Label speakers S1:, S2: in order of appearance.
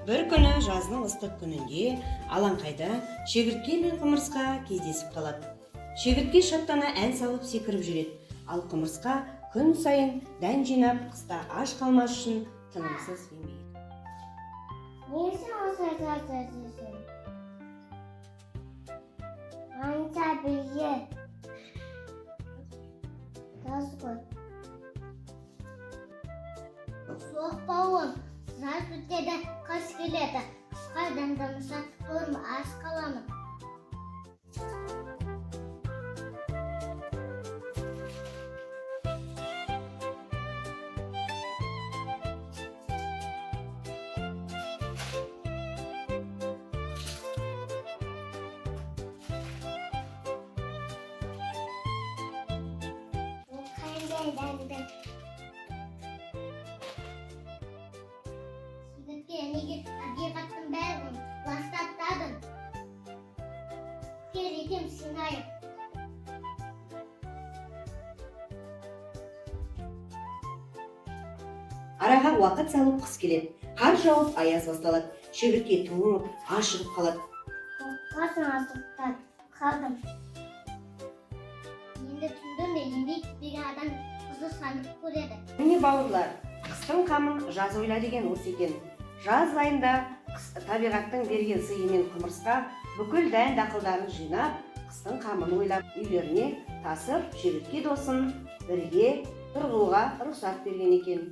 S1: Бір күні жаздың ыстық күнінде алаңқайда шегіртке мен құмырсқа кездесіп қалады. Шегіртке шаттана ән салып секіріп жүреді, ал құмырсқа күн сайын дән жинап, қыста аш қалмас үшін тынымсыз еңбек етеді.
S2: Несі осылай жасайсың? Қанша бие? Таз ғой. Суық бауын, жаз бітеді, қыс келеді. Қысқа дандамаса торым аш қаламын. Шегіртке неге табиғаттың бәрін ластаттадың? Керекем сыңайып.
S1: Араға уақыт салып қыс келеді. Қар жауып аяз басталады. Шегіртке тоңып, ашығып қалады.
S2: Қасын асықтан қалдым. Енді түсіндім де еңбек етпеген адам қызы санып көреді.
S1: Міне бауырлар, қыстың қамын жаз ойла деген осы екен. Жаз айында табиғаттың берген сыйымен құмырсқа бүкіл дән дақылдарын жинап, қыстың қамын ойлап үйлеріне тасып, шегіртке досын бірге тұрғызуға рұқсат берген екен.